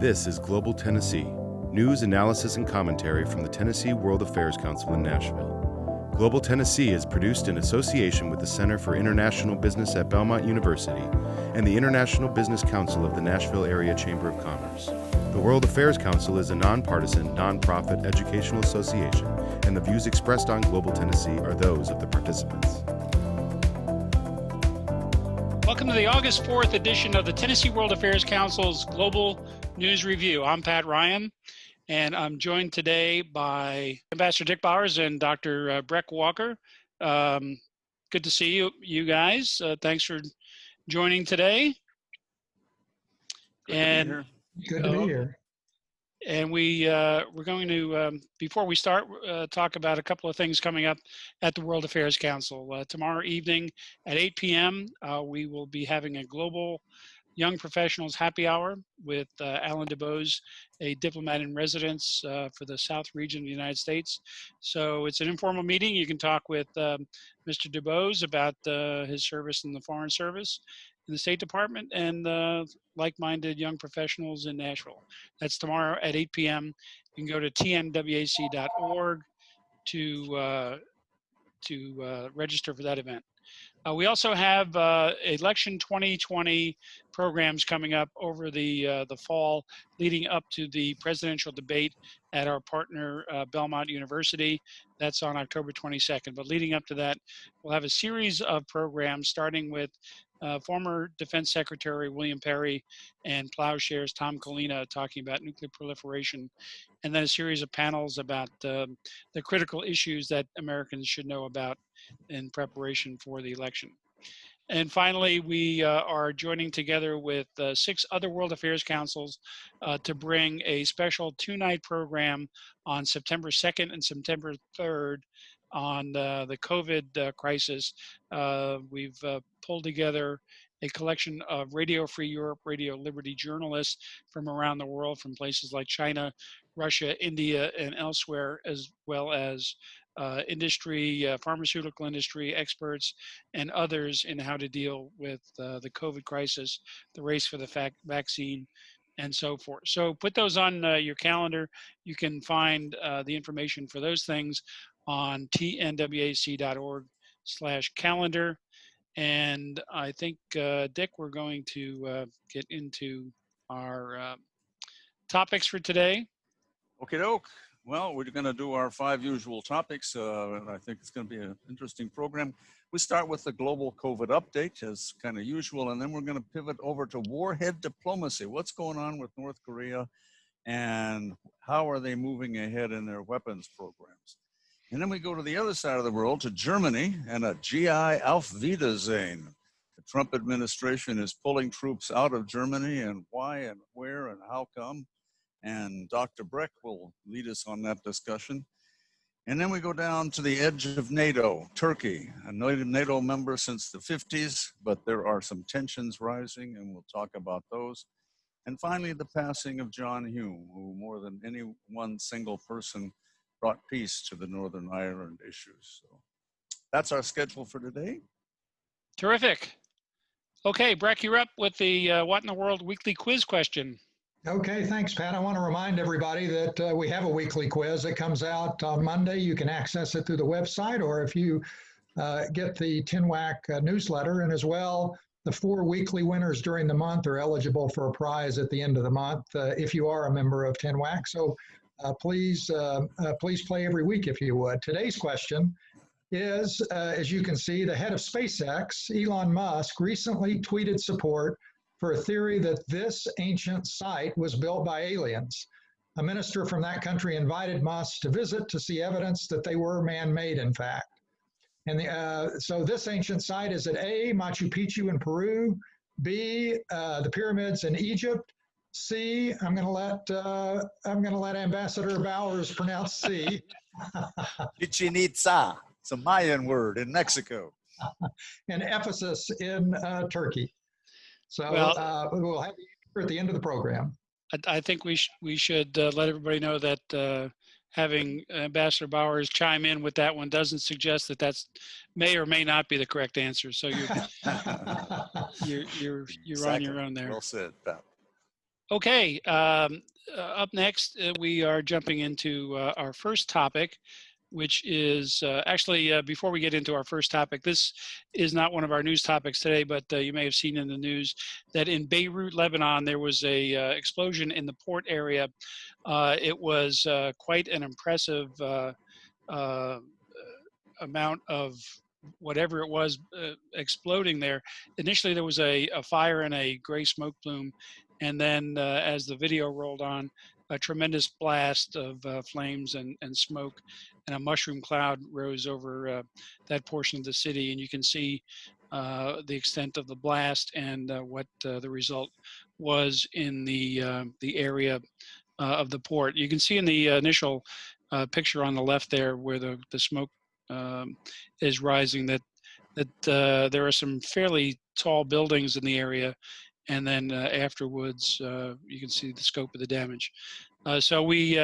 This is Global Tennessee, news, analysis, and commentary from the Tennessee World Affairs Council in Nashville. Global Tennessee is produced in association with the Center for International Business at Belmont University and the International Business Council of the Nashville Area Chamber of Commerce. The World Affairs Council is a nonpartisan, nonprofit educational association, and the views expressed on Global Tennessee are those of the participants. Welcome to the August 4th edition of the Tennessee World Affairs Council's Global News Review. I'm Pat Ryan, and I'm joined today by Ambassador Dick Bowers and Dr. Breck Walker. Good to see you guys. Thanks for joining today. Good to be here. And we're going to, before we start, talk about a couple of things coming up at the World Affairs Council. Tomorrow evening at 8 p.m., we will be having a global young professionals happy hour with Alan DeBose, a diplomat in residence for the South region of the United States. So it's an informal meeting. You can talk with Mr. DeBose about his service in the Foreign Service, in the State Department, and like-minded young professionals in Nashville. That's tomorrow at 8 p.m. You can go to tnwac.org to register for that event. We also have election 2020 programs coming up over the fall, leading up to the presidential debate at our partner Belmont University. That's on October 22nd. But leading up to that, we'll have a series of programs starting with former Defense Secretary William Perry and Plowshare's Tom Colina talking about nuclear proliferation, and then a series of panels about the critical issues that Americans should know about in preparation for the election. And finally, we are joining together with 6 other World Affairs Councils to bring a special 2-night program on September 2nd and September 3rd on the COVID crisis. We've pulled together a collection of Radio Free Europe, Radio Liberty journalists from around the world, from places like China, Russia, India, and elsewhere, as well as industry, pharmaceutical industry experts, and others in how to deal with the COVID crisis, the race for the vaccine, and so forth. So put those on your calendar. You can find the information for those things on tnwac.org/calendar. And I think, Dick, we're going to get into our topics for today. Okie doke. Well, we're going to do our 5 usual topics. And I think it's going to be an interesting program. We start with the global COVID update, as kind of usual, and then we're going to pivot over to warhead diplomacy. What's going on with North Korea, and how are they moving ahead in their weapons programs? And then we go to the other side of the world, to Germany, and a GI Auf Wiedersehen. The Trump administration is pulling troops out of Germany, and why and where and how come. And Dr. Breck will lead us on that discussion. And then we go down to the edge of NATO, Turkey, a NATO member since the 50s, but there are some tensions rising, and we'll talk about those. And finally, the passing of John Hume, who more than any one single person brought peace to the Northern Ireland issues. So that's our schedule for today. Terrific. Okay, Breck, you're up with the What in the World weekly quiz question. Okay, thanks, Pat. I want to remind everybody that we have a weekly quiz that comes out on Monday. You can access it through the website, or if you get the TNWAC newsletter, and as well, the 4 weekly winners during the month are eligible for a prize at the end of the month if you are a member of TNWAC. So please play every week if you would. Today's question is, as you can see, the head of SpaceX, Elon Musk, recently tweeted support for a theory that this ancient site was built by aliens. A minister from that country invited Musk to visit to see evidence that they were man-made, in fact. And so this ancient site is at A, Machu Picchu in Peru, B, the pyramids in Egypt, C, I'm going to let Ambassador Bowers pronounce C. Chichen Itza, it's a Mayan word, in Mexico. And Ephesus in Turkey. So we'll have the answer at the end of the program. I think we should let everybody know that having Ambassador Bowers chime in with that one doesn't suggest that that's may or may not be the correct answer. So you're Exactly. on your own there. Well said, Pat. Okay, up next, we are jumping into our first topic, which is actually, before we get into our first topic, this is not one of our news topics today, but you may have seen in the news that in Beirut, Lebanon, there was a explosion in the port area. It was quite an impressive amount of whatever it was exploding there. Initially, there was a fire and a gray smoke plume, and then as the video rolled on, a tremendous blast of flames and smoke, and a mushroom cloud rose over that portion of the city, and you can see the extent of the blast and what the result was in the area of the port. You can see in the initial picture on the left there where the smoke is rising that there are some fairly tall buildings in the area, and then afterwards you can see the scope of the damage. So we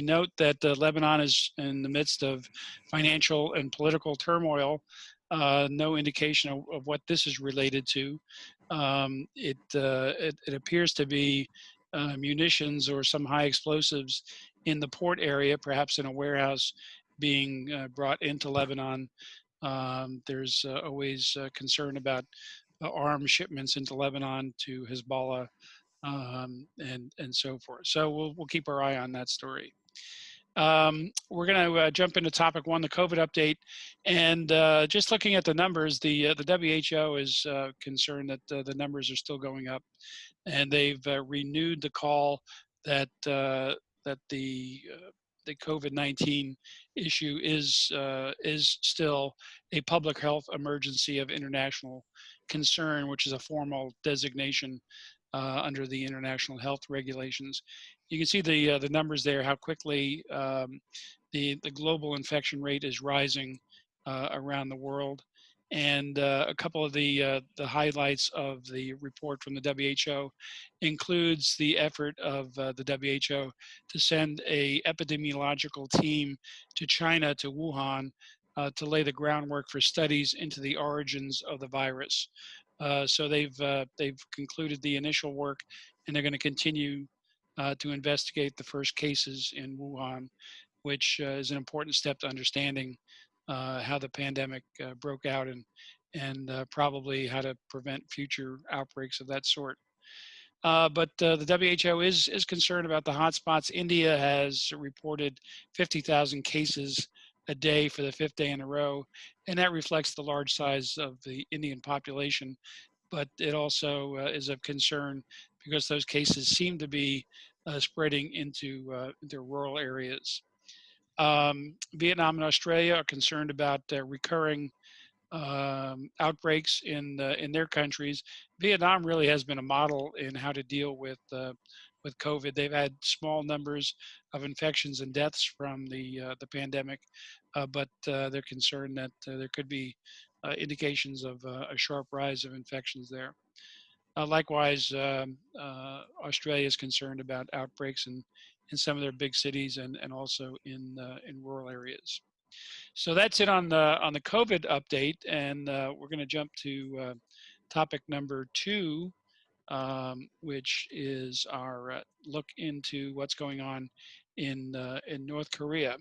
note that Lebanon is in the midst of financial and political turmoil. No indication of what this is related to. It appears to be munitions or some high explosives in the port area, perhaps in a warehouse, being brought into Lebanon. There's always concern about arms shipments into Lebanon to Hezbollah and so forth. So we'll keep our eye on that story. We're going to jump into topic one, the COVID update, and just looking at the numbers, the WHO is concerned that the numbers are still going up, and they've renewed the call that that the COVID-19 issue is still a public health emergency of international concern, which is a formal designation under the international health regulations. You can see the numbers there, how quickly the global infection rate is rising around the world. And a couple of the highlights of the report from the WHO includes the effort of the WHO to send a epidemiological team to China, to Wuhan, to lay the groundwork for studies into the origins of the virus. So they've concluded the initial work, and they're going to continue to investigate the first cases in Wuhan, which is an important step to understanding how the pandemic broke out and probably how to prevent future outbreaks of that sort. But the WHO is concerned about the hotspots. India has reported 50,000 cases a day for the 5th day in a row, and that reflects the large size of the Indian population. But it also is of concern because those cases seem to be spreading into rural areas. Vietnam and Australia are concerned about recurring outbreaks in their countries. Vietnam really has been a model in how to deal with COVID. They've had small numbers of infections and deaths from the pandemic, but they're concerned that there could be indications of a sharp rise of infections there. Likewise, Australia is concerned about outbreaks in some of their big cities and also in rural areas. So that's it on the COVID update, and we're going to jump to topic number 2, which is our look into what's going on in North Korea.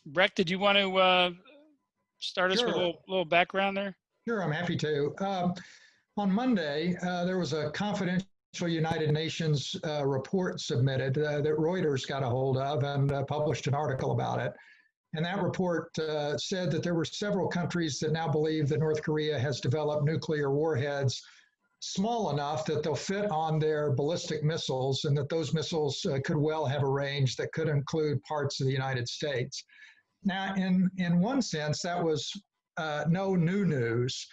Breck, did you want to start us with a little background there? Sure, I'm happy to. On Monday, there was a confidential United Nations report submitted that Reuters got a hold of and published an article about it. And that report said that there were several countries that now believe that North Korea has developed nuclear warheads small enough that they'll fit on their ballistic missiles, and that those missiles could well have a range that could include parts of the United States. Now, in one sense, that was no new news.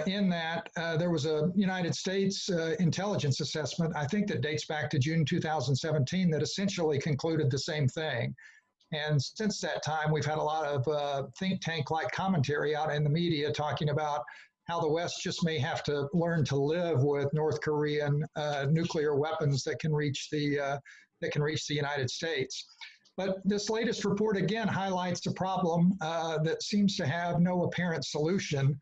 In that there was a United States intelligence assessment, I think that dates back to June 2017, that essentially concluded the same thing. And since that time, we've had a lot of think tank-like commentary out in the media talking about how the West just may have to learn to live with North Korean nuclear weapons that can reach the United States. But this latest report again highlights a problem that seems to have no apparent solution.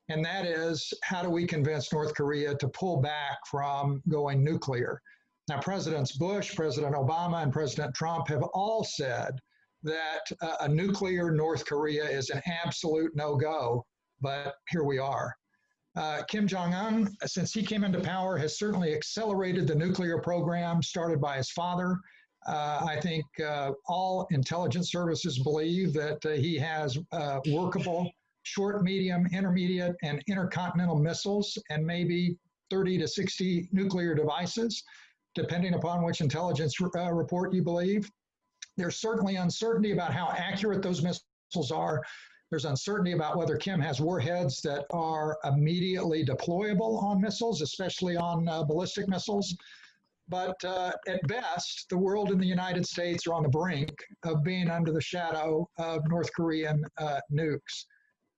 and that is, how do we convince North Korea to pull back from going nuclear? Now, Presidents Bush, President Obama, and President Trump have all said that a nuclear North Korea is an absolute no-go, but here we are. Kim Jong-un, since he came into power, has certainly accelerated the nuclear program started by his father. I think all intelligence services believe that he has workable short, medium, intermediate, and intercontinental missiles, and maybe 30 to 60 nuclear devices, depending upon which intelligence report you believe. There's certainly uncertainty about how accurate those missiles are. There's uncertainty about whether Kim has warheads that are immediately deployable on missiles, especially on ballistic missiles. But at best, the world and the United States are on the brink of being under the shadow of North Korean nukes.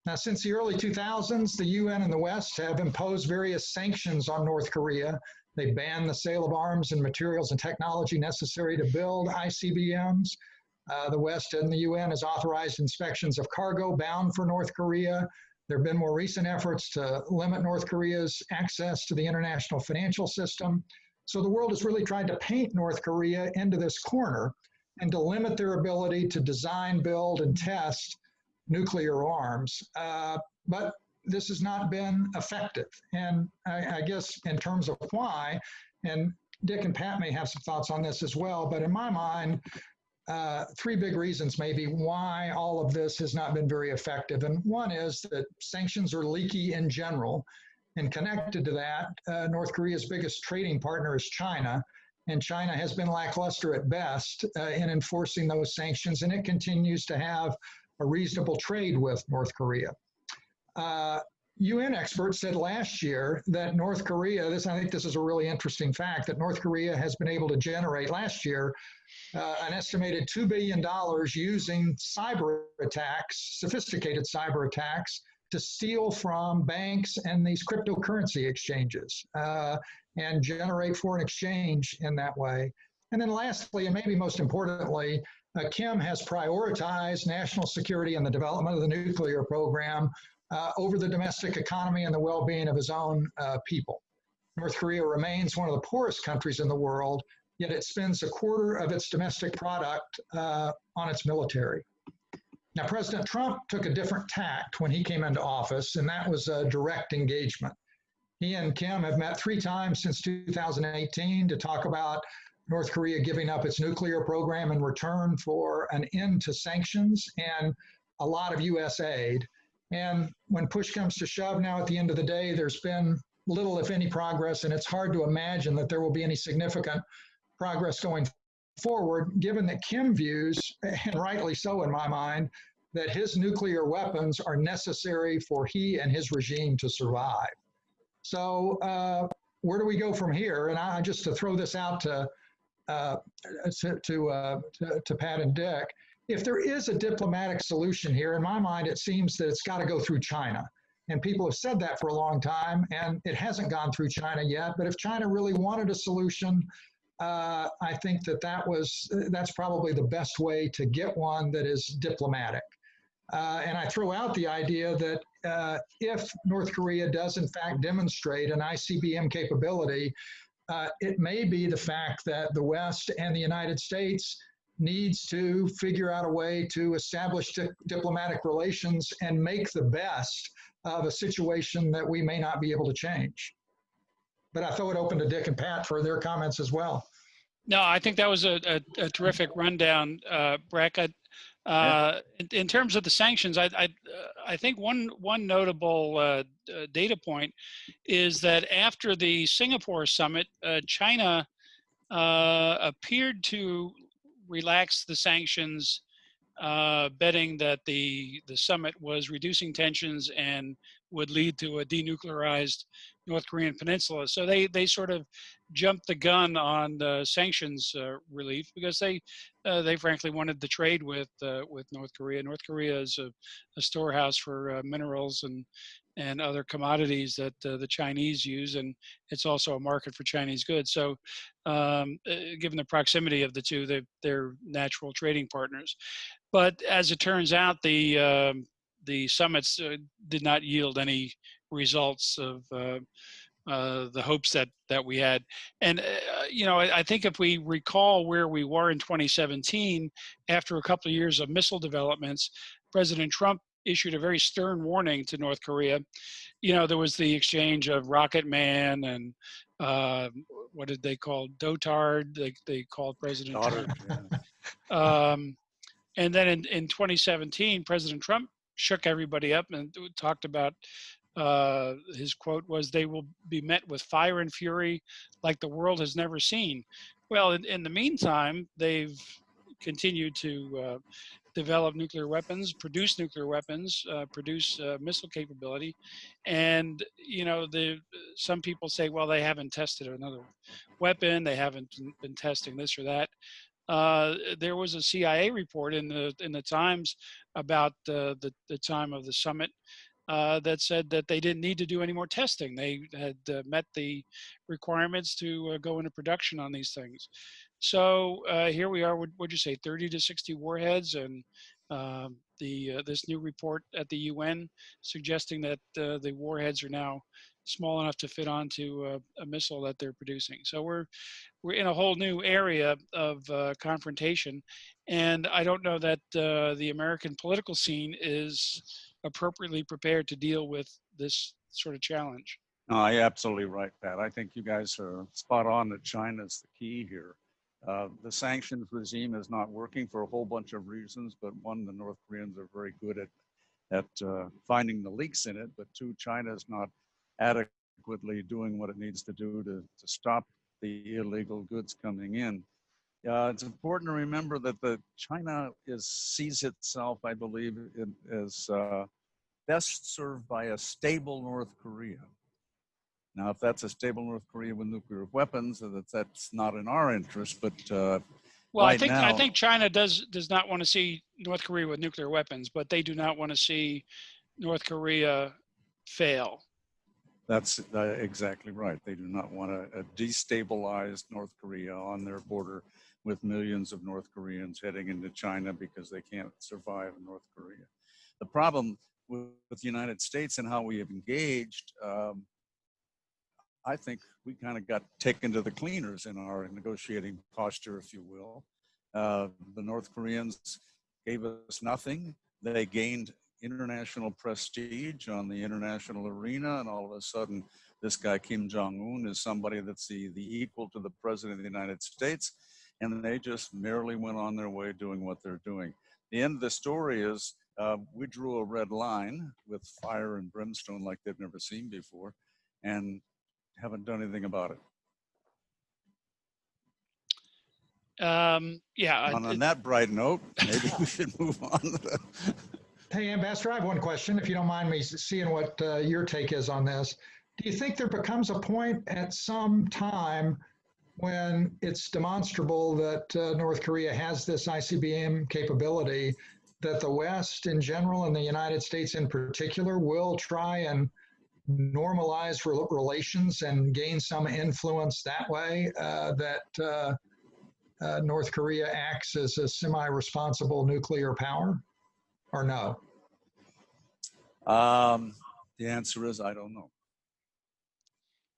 Now, since the early 2000s, the UN and the West have imposed various sanctions on North Korea. They banned the sale of arms and materials and technology necessary to build ICBMs. The West and the UN has authorized inspections of cargo bound for North Korea. There have been more recent efforts to limit North Korea's access to the international financial system. So the world has really tried to paint North Korea into this corner and to limit their ability to design, build, and test nuclear arms. But this has not been effective. And I guess in terms of why, and Dick and Pat may have some thoughts on this as well, but in my mind, three big reasons maybe why all of this has not been very effective. And one is that sanctions are leaky in general. And connected to that, North Korea's biggest trading partner is China. And China has been lackluster at best in enforcing those sanctions, and it continues to have a reasonable trade with North Korea. UN experts said last year that North Korea, I think this is a really interesting fact, that North Korea has been able to generate last year an estimated $2 billion using cyber attacks, sophisticated cyber attacks, to steal from banks and these cryptocurrency exchanges and generate foreign exchange in that way. And then lastly, and maybe most importantly, Kim has prioritized national security and the development of the nuclear program over the domestic economy and the well-being of his own people. North Korea remains one of the poorest countries in the world, yet it spends a quarter of its domestic product on its military. Now, President Trump took a different tact when he came into office, and that was a direct engagement. He and Kim have met 3 times since 2018 to talk about North Korea giving up its nuclear program in return for an end to sanctions and a lot of U.S. aid. And when push comes to shove now at the end of the day, there's been little, if any, progress, and it's hard to imagine that there will be any significant progress going forward, given that Kim views, and rightly so in my mind, that his nuclear weapons are necessary for he and his regime to survive. So where do we go from here? And just to throw this out to Pat and Dick, if there is a diplomatic solution here, in my mind, it seems that it's got to go through China. And people have said that for a long time, and it hasn't gone through China yet. But if China really wanted a solution, I think that's probably the best way to get one that is diplomatic. And I throw out the idea that if North Korea does in fact demonstrate an ICBM capability, it may be the fact that the West and the United States needs to figure out a way to establish diplomatic relations and make the best of a situation that we may not be able to change. But I throw it open to Dick and Pat for their comments as well. No, I think that was a terrific rundown, Breck. In terms of the sanctions, I think one notable data point is that after the Singapore summit, China appeared to relax the sanctions, betting that the summit was reducing tensions and would lead to a denuclearized North Korean peninsula. So they sort of jumped the gun on the sanctions relief because they frankly wanted to trade with North Korea. North Korea is a storehouse for minerals and other commodities that the Chinese use, and it's also a market for Chinese goods. So given the proximity of the two, they're natural trading partners. But as it turns out, the the summits did not yield any results of the hopes that we had. And, I think if we recall where we were in 2017, after a couple of years of missile developments, President Trump issued a very stern warning to North Korea. There was the exchange of Rocket Man and what did they call Dotard? They called President Trump. Yeah. And then in 2017, President Trump shook everybody up and talked about his quote was, "They will be met with fire and fury like the world has never seen." Well, in the meantime, they've continued to develop nuclear weapons, produce nuclear weapons, produce missile capability. And, some people say, well, they haven't tested another weapon. They haven't been testing this or that. There was a CIA report in the Times about the time of the summit that said that they didn't need to do any more testing. They had met the requirements to go into production on these things. So here we are. What'd you say? 30 to 60 warheads, and this new report at the UN suggesting that the warheads are now small enough to fit onto a missile that they're producing. So we're in a whole new area of confrontation, and I don't know that the American political scene is appropriately prepared to deal with this sort of challenge. No, you're absolutely right, Pat. I think you guys are spot on that China's the key here. The sanctions regime is not working for a whole bunch of reasons, but one, the North Koreans are very good at finding the leaks in it, but two, China is not adequately doing what it needs to do to stop the illegal goods coming in. It's important to remember that China sees itself, I believe, as best served by a stable North Korea. Now, if that's a stable North Korea with nuclear weapons, that's not in our interest. But well, right I think China does not want to see North Korea with nuclear weapons, but they do not want to see North Korea fail. That's exactly right. They do not want a destabilized North Korea on their border with millions of North Koreans heading into China because they can't survive in North Korea. The problem with the United States and how we have engaged, I think we kind of got taken to the cleaners in our negotiating posture, if you will. The North Koreans gave us nothing. They gained international prestige on the international arena, and all of a sudden, this guy Kim Jong-un is somebody that's the equal to the President of the United States, and they just merely went on their way doing what they're doing. The end of the story is we drew a red line with fire and brimstone like they've never seen before, and haven't done anything about it. Yeah. On that bright note, maybe we should move on. Hey, Ambassador, I have one question, if you don't mind me seeing what your take is on this. Do you think there becomes a point at some time when it's demonstrable that North Korea has this ICBM capability, that the West in general and the United States in particular will try and normalize relations and gain some influence that way, that North Korea acts as a semi-responsible nuclear power, or no? The answer is I don't know.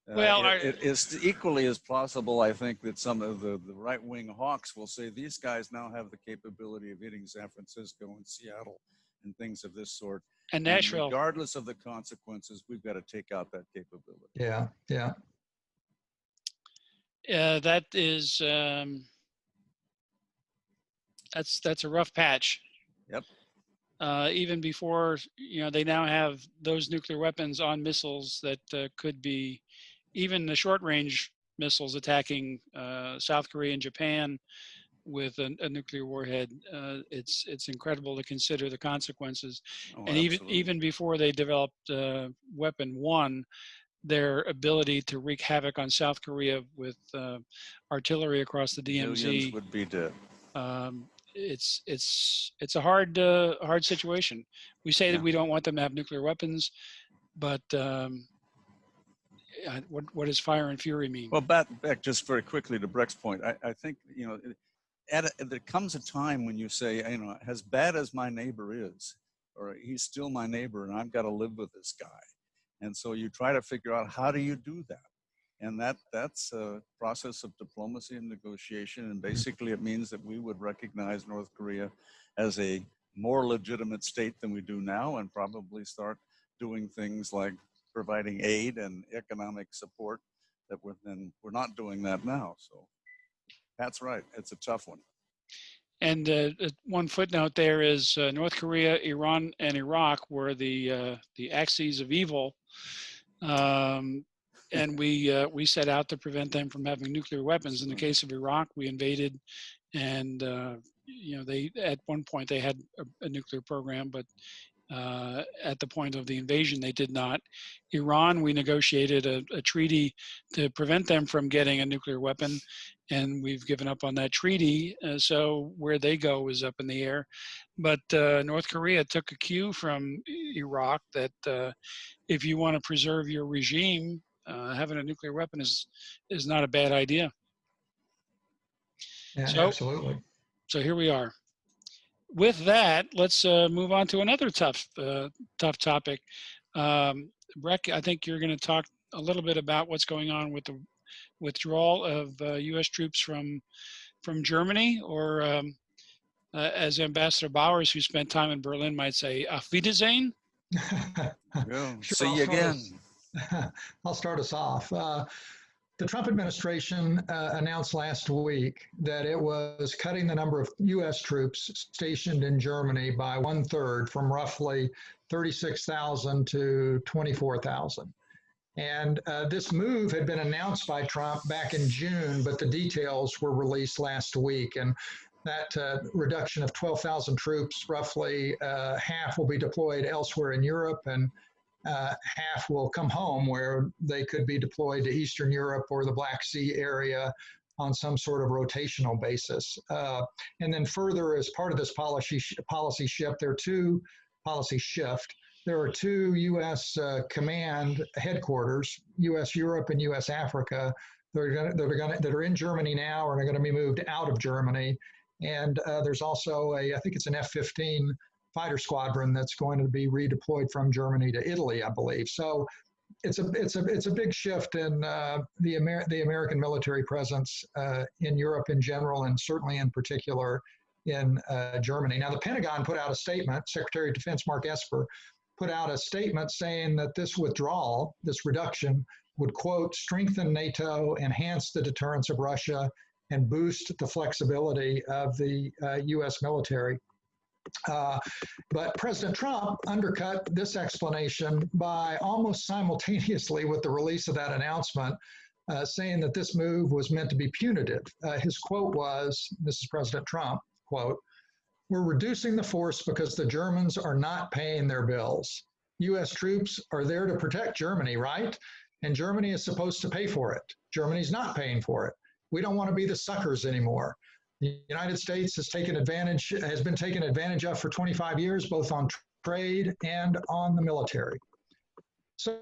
Well, it is equally as plausible, I think, that some of the right-wing hawks will say these guys now have the capability of hitting San Francisco and Seattle and things of this sort. And Nashville. And regardless of the consequences, we've got to take out that capability. Yeah, yeah. That is, that's a rough patch. Yep. Even before, they now have those nuclear weapons on missiles that could be, even the short-range missiles attacking South Korea and Japan with a nuclear warhead. It's incredible to consider the consequences. Oh, and absolutely. even before they developed Weapon 1, their ability to wreak havoc on South Korea with artillery across the DMZ. Millions would be dead. It's a hard situation. We say that we don't want them to have nuclear weapons, but what does fire and fury mean? Well, back just very quickly to Breck's point. I think there comes a time when you say, as bad as my neighbor is, or he's still my neighbor and I've got to live with this guy. And so you try to figure out, how do you do that? And that's a process of diplomacy and negotiation. And basically it means that we would recognize North Korea as a more legitimate state than we do now, and probably start doing things like providing aid and economic support that we're not doing that now. So that's right. It's a tough one. And one footnote there is North Korea, Iran, and Iraq were the axes of evil, and we set out to prevent them from having nuclear weapons. In the case of Iraq, we invaded, and they at one point they had a nuclear program, but at the point of the invasion, they did not. Iran, we negotiated a treaty to prevent them from getting a nuclear weapon, and we've given up on that treaty. So where they go is up in the air. But North Korea took a cue from Iraq that if you want to preserve your regime, having a nuclear weapon is not a bad idea. Yeah, So, absolutely. So here we are. With that, let's move on to another tough topic. Breck, I think you're going to talk a little bit about what's going on with the withdrawal of U.S. troops from Germany, or as Ambassador Bowers, who spent time in Berlin, might say, Auf Wiedersehen. Yeah. Sure, See you again. I'll start us off. The Trump administration announced last week that it was cutting the number of U.S. troops stationed in Germany by 1/3, from roughly 36,000 to 24,000. And this move had been announced by Trump back in June, but the details were released last week. And that reduction of 12,000 troops, roughly half will be deployed elsewhere in Europe, and half will come home, where they could be deployed to Eastern Europe or the Black Sea area on some sort of rotational basis. And then further, as part of this policy shift, there are two U.S. command headquarters, U.S. Europe and U.S. Africa, that are in Germany now and are going to be moved out of Germany. And there's also I think it's an F-15 fighter squadron that's going to be redeployed from Germany to Italy, I believe. So it's a big shift in the American military presence in Europe in general, and certainly in particular in Germany. Now, the Pentagon put out a statement. Secretary of Defense Mark Esper put out a statement saying that this withdrawal, this reduction, would, quote, strengthen NATO, enhance the deterrence of Russia, and boost the flexibility of the U.S. military. But President Trump undercut this explanation by almost simultaneously with the release of that announcement, saying that this move was meant to be punitive. His quote was, this is President Trump, quote, "We're reducing the force because the Germans are not paying their bills. U.S. troops are there to protect Germany, right? And Germany is supposed to pay for it. Germany's not paying for it. We don't want to be the suckers anymore. The United States has been taken advantage of for 25 years, both on trade and on the military." So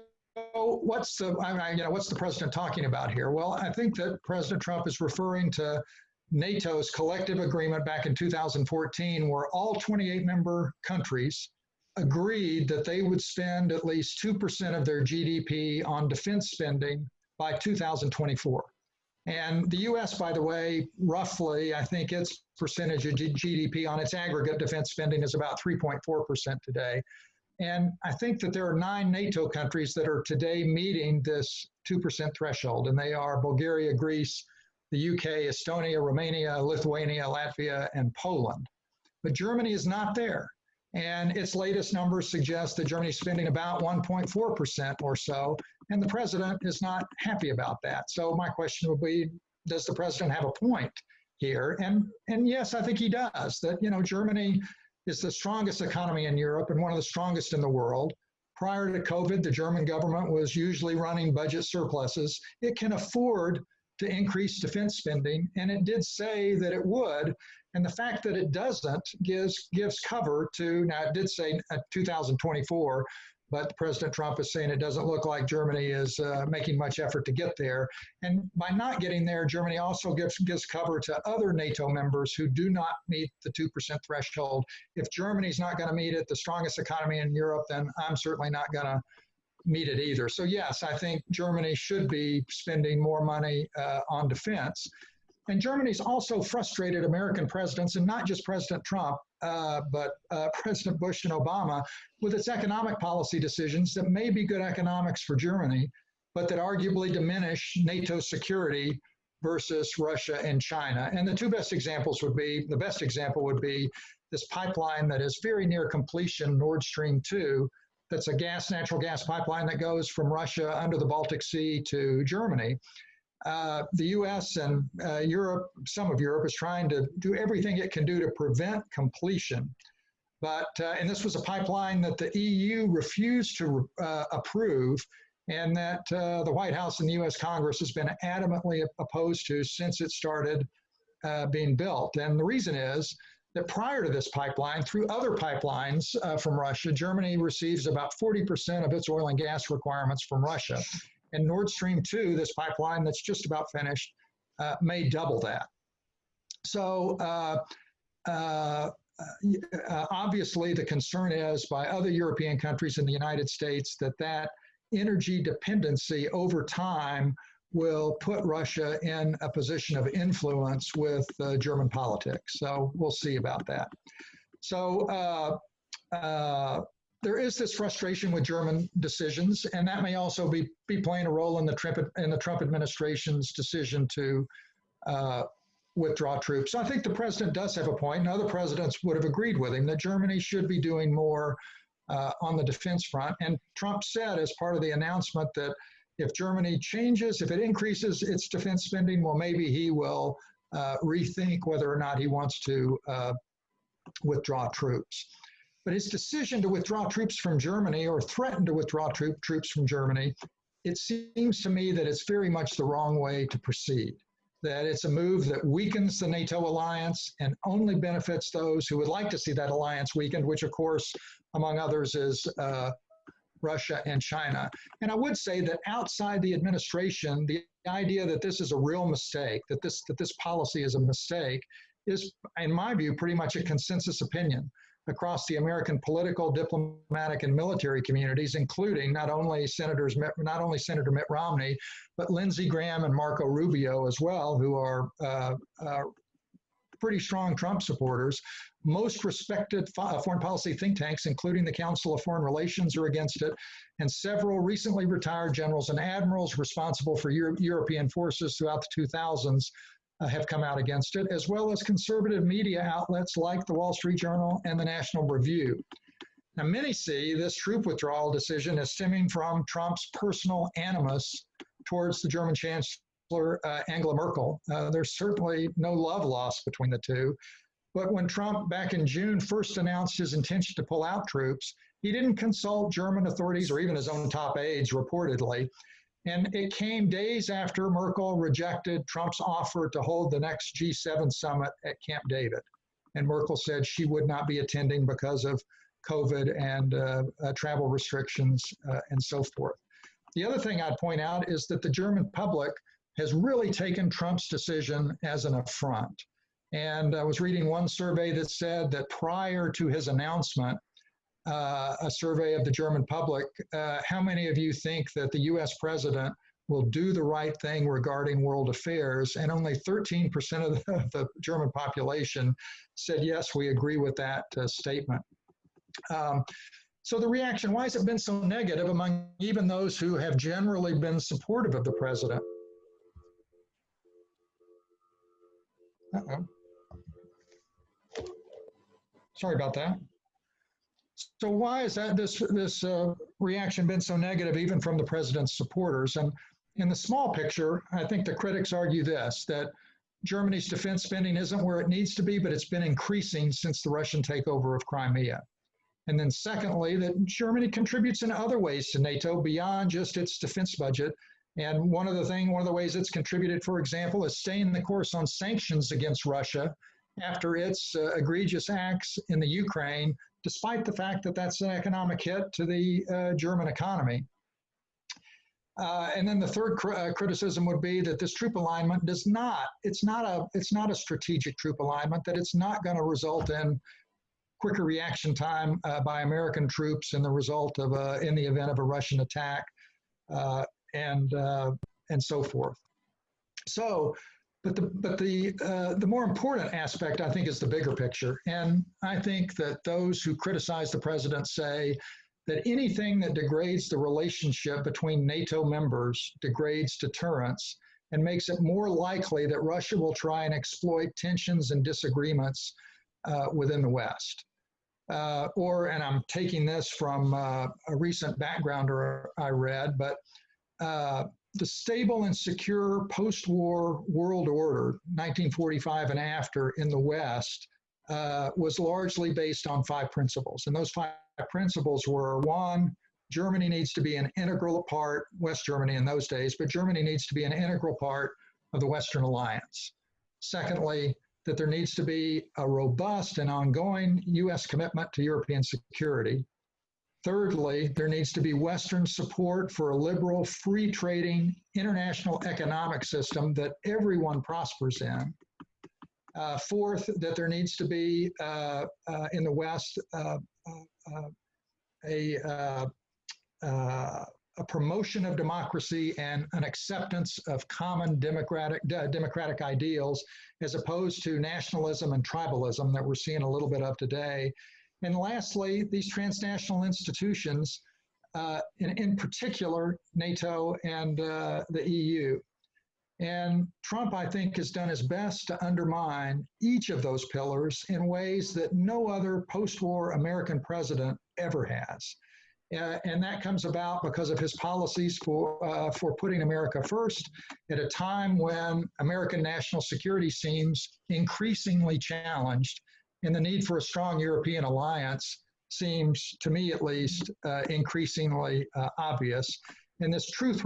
what's the president talking about here? Well, I think that President Trump is referring to NATO's collective agreement back in 2014, where all 28 member countries agreed that they would spend at least 2% of their GDP on defense spending by 2024. And the U.S., by the way, roughly, I think its percentage of GDP on its aggregate defense spending is about 3.4% today. And I think that there are 9 NATO countries that are today meeting this 2% threshold, and they are Bulgaria, Greece, the UK, Estonia, Romania, Lithuania, Latvia, and Poland. But Germany is not there. And its latest numbers suggest that Germany is spending about 1.4% or so, and the president is not happy about that. So my question would be, does the president have a point here? And yes, I think he does. That, Germany is the strongest economy in Europe and one of the strongest in the world. Prior to COVID, the German government was usually running budget surpluses. It can afford to increase defense spending, and it did say that it would. And the fact that it doesn't gives cover to, now it did say 2024, but President Trump is saying it doesn't look like Germany is making much effort to get there. And by not getting there, Germany also gives cover to other NATO members who do not meet the 2% threshold. If Germany's not going to meet it, the strongest economy in Europe, then I'm certainly not going to meet it either. So yes, I think Germany should be spending more money on defense. And Germany's also frustrated American presidents, and not just President Trump, but President Bush and Obama, with its economic policy decisions that may be good economics for Germany, but that arguably diminish NATO security versus Russia and China. And the two best examples would be, the best example would be this pipeline that is very near completion, Nord Stream 2, that's a natural gas pipeline that goes from Russia under the Baltic Sea to Germany. The US and Europe, some of Europe, is trying to do everything it can do to prevent completion. But, and this was a pipeline that the EU refused to approve, and that the White House and the US Congress has been adamantly opposed to since it started being built. And the reason is that prior to this pipeline, through other pipelines from Russia, Germany receives about 40% of its oil and gas requirements from Russia. And Nord Stream 2, this pipeline that's just about finished, may double that. So obviously the concern is by other European countries and the United States that energy dependency over time will put Russia in a position of influence with German politics. So we'll see about that. So there is this frustration with German decisions, and that may also be playing a role in the Trump administration's decision to withdraw troops. So I think the president does have a point, and other presidents would have agreed with him that Germany should be doing more on the defense front. And Trump said as part of the announcement that if Germany changes, if it increases its defense spending, well, maybe he will rethink whether or not he wants to withdraw troops. But his decision to withdraw troops from Germany or threaten to withdraw troops from Germany, it seems to me that it's very much the wrong way to proceed, that it's a move that weakens the NATO alliance and only benefits those who would like to see that alliance weakened, which of course, among others, is Russia and China. And I would say that outside the administration, the idea that this is a real mistake, that this policy is a mistake, is, in my view, pretty much a consensus opinion across the American political, diplomatic, and military communities, including not only Senator Mitt Romney, but Lindsey Graham and Marco Rubio as well, who are pretty strong Trump supporters. Most respected foreign policy think tanks, including the Council of Foreign Relations, are against it, and several recently retired generals and admirals responsible for European forces throughout the 2000s have come out against it, as well as conservative media outlets like the Wall Street Journal and the National Review. Now, many see this troop withdrawal decision as stemming from Trump's personal animus towards the German Chancellor Angela Merkel. There's certainly no love lost between the two. But when Trump, back in June, first announced his intention to pull out troops, he didn't consult German authorities or even his own top aides, reportedly. And it came days after Merkel rejected Trump's offer to hold the next G7 summit at Camp David. And Merkel said she would not be attending because of COVID and travel restrictions and so forth. The other thing I'd point out is that the German public has really taken Trump's decision as an affront. And I was reading one survey that said that prior to his announcement, a survey of the German public, how many of you think that the US president will do the right thing regarding world affairs? And only 13% of the German population said, yes, we agree with that statement. So the reaction, why has it been so negative among even those who have generally been supportive of the president? Uh-oh. Sorry about that. So why is that this reaction been so negative even from the president's supporters? And in the small picture, I think the critics argue this, that Germany's defense spending isn't where it needs to be, but it's been increasing since the Russian takeover of Crimea. And then secondly, that Germany contributes in other ways to NATO beyond just its defense budget. And one of the ways it's contributed, for example, is staying the course on sanctions against Russia after its egregious acts in the Ukraine despite the fact that that's an economic hit to the German economy. And then the third criticism would be that this troop alignment it's not a strategic troop alignment, that it's not going to result in quicker reaction time by American troops in the result of in the event of a Russian attack, and so forth. So, but the more important aspect, I think, is the bigger picture. And I think that those who criticize the president say that anything that degrades the relationship between NATO members degrades deterrence and makes it more likely that Russia will try and exploit tensions and disagreements within the West. And I'm taking this from a recent backgrounder I read, but the stable and secure post-war world order, 1945 and after, in the West, was largely based on 5 principles. And those 5 principles were: 1, Germany needs to be an integral part, West Germany in those days, but Germany needs to be an integral part of the Western alliance. Secondly, that there needs to be a robust and ongoing U.S. commitment to European security. Thirdly, there needs to be Western support for a liberal, free trading, international economic system that everyone prospers in. Fourth, that there needs to be in the West a promotion of democracy and an acceptance of common democratic ideals, as opposed to nationalism and tribalism that we're seeing a little bit of today. And lastly, these transnational institutions, in particular, NATO and the EU. And Trump, I think, has done his best to undermine each of those pillars in ways that no other post-war American president ever has. And that comes about because of his policies for putting America first at a time when American national security seems increasingly challenged, and the need for a strong European alliance seems, to me at least, increasingly obvious. And this troop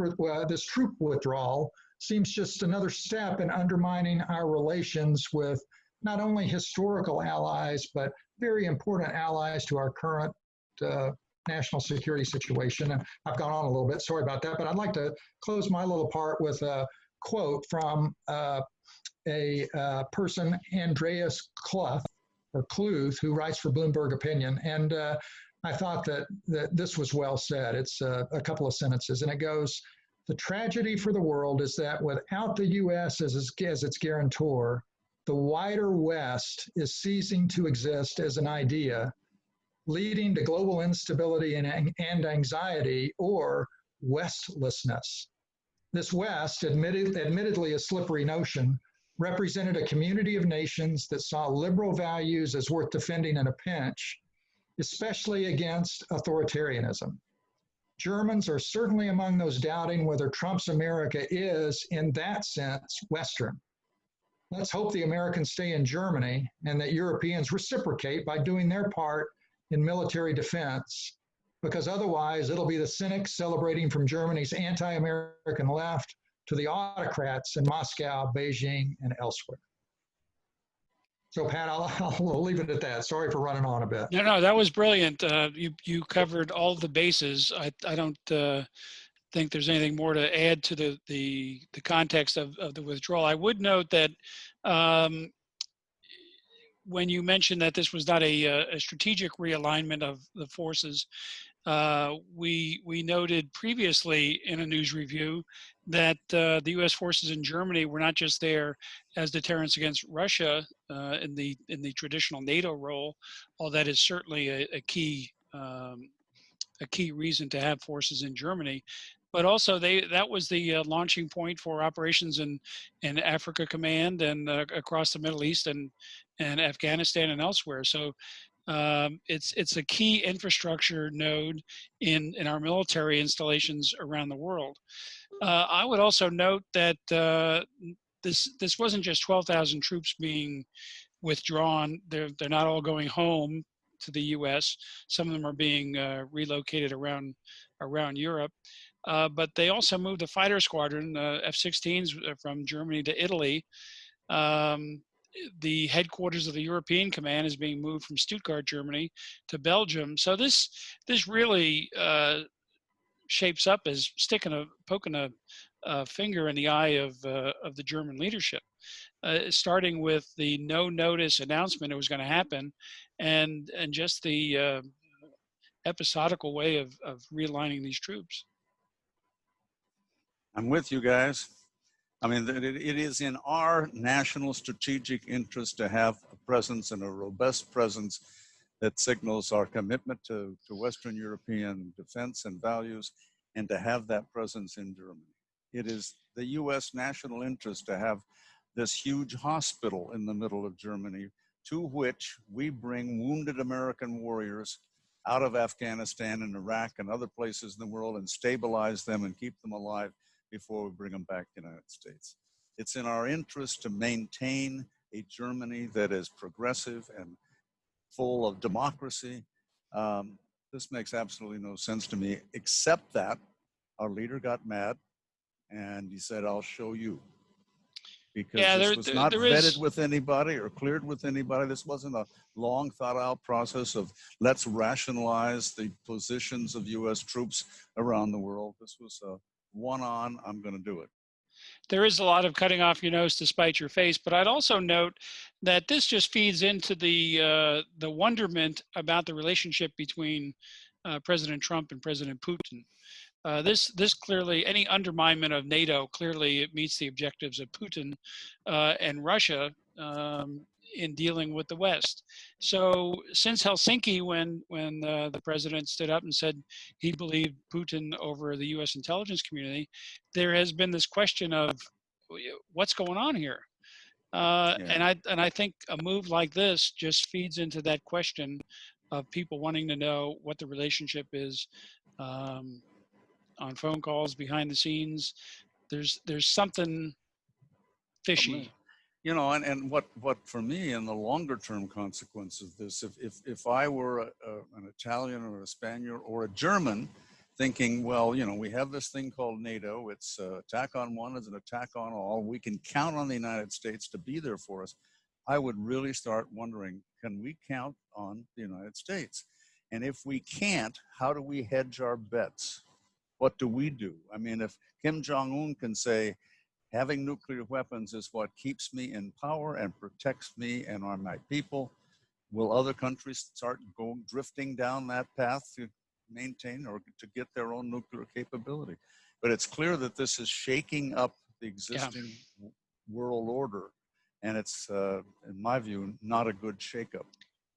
withdrawal seems just another step in undermining our relations with not only historical allies, but very important allies to our current national security situation. And I've gone on a little bit, sorry about that, but I'd like to close my little part with a quote from a person, Andreas Kluth, who writes for Bloomberg Opinion. And I thought that this was well said. It's a couple of sentences, and it goes: "The tragedy for the world is that without the U.S. as its guarantor, the wider West is ceasing to exist as an idea, leading to global instability and anxiety, or Westlessness. This West, admittedly a slippery notion, represented a community of nations that saw liberal values as worth defending in a pinch, especially against authoritarianism. Germans are certainly among those doubting whether Trump's America is, in that sense, Western. Let's hope the Americans stay in Germany and that Europeans reciprocate by doing their part in military defense, because otherwise it'll be the cynics celebrating from Germany's anti-American left to the autocrats in Moscow, Beijing, and elsewhere." So, Pat, I'll leave it at that. Sorry for running on a bit. No, that was brilliant. You covered all the bases. I don't think there's anything more to add to the context of the withdrawal. I would note that when you mentioned that this was not a strategic realignment of the forces, we noted previously in a news review that the U.S. forces in Germany were not just there as deterrence against Russia in the traditional NATO role, although that is certainly a key reason to have forces in Germany, but also that was the launching point for operations in Africa Command and across the Middle East and Afghanistan and elsewhere. So it's a key infrastructure node in our military installations around the world. I would also note that this wasn't just 12,000 troops being withdrawn. They're not all going home to the U.S. Some of them are being relocated around Europe. But they also moved the fighter squadron, F-16s, from Germany to Italy. the headquarters of the European Command is being moved from Stuttgart, Germany, to Belgium. So this really shapes up as poking a finger in the eye of the German leadership, starting with the no notice announcement it was going to happen, and just the episodical way of realigning these troops. I'm with you guys. I mean, it is in our national strategic interest to have a presence and a robust presence that signals our commitment to Western European defense and values, and to have that presence in Germany. It is the US national interest to have this huge hospital in the middle of Germany, to which we bring wounded American warriors out of Afghanistan and Iraq and other places in the world and stabilize them and keep them alive before we bring them back to the United States. It's in our interest to maintain a Germany that is progressive and full of democracy. This makes absolutely no sense to me, except that our leader got mad and he said, "I'll show you." Because this was not vetted with anybody or cleared with anybody. This wasn't a long thought out process of let's rationalize the positions of US troops around the world. This was a one-on, I'm going to do it. There is a lot of cutting off your nose to spite your face, but I'd also note that this just feeds into the wonderment about the relationship between President Trump and President Putin. This clearly, any underminement of NATO, clearly it meets the objectives of Putin and Russia in dealing with the West. So since Helsinki, when the president stood up and said he believed Putin over the U.S. intelligence community, there has been this question of what's going on here. And I think a move like this just feeds into that question of people wanting to know what the relationship is on phone calls, behind the scenes. There's something fishy. You know, and what for me in the longer term consequence of this, if I were an Italian or a Spaniard or a German thinking, well, you know, we have this thing called NATO, it's attack on one is an attack on all, we can count on the United States to be there for us, I would really start wondering, can we count on the United States? And if we can't, how do we hedge our bets? What do we do? I mean, if Kim Jong-un can say, having nuclear weapons is what keeps me in power and protects me and my people, will other countries start drifting down that path to maintain or to get their own nuclear capability? But it's clear that this is shaking up the existing world order. And it's, in my view, not a good shakeup.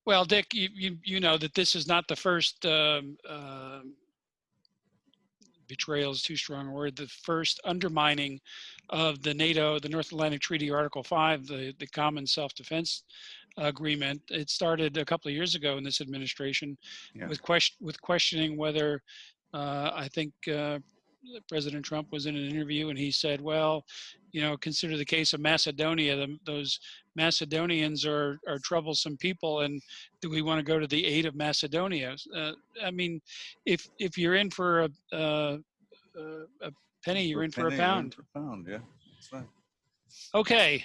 Well, Dick, you know that this is not the first betrayal is too strong a word, the first undermining of the NATO, the North Atlantic Treaty Article 5, the Common Self-Defense Agreement. It started a couple of years ago in this administration with questioning whether, I think President Trump was in an interview and he said, well, you know, consider the case of Macedonia. Those Macedonians are troublesome people, and do we want to go to the aid of Macedonia? I mean, if you're in for a penny, you're in for a pound. Yeah, that's right. Okay,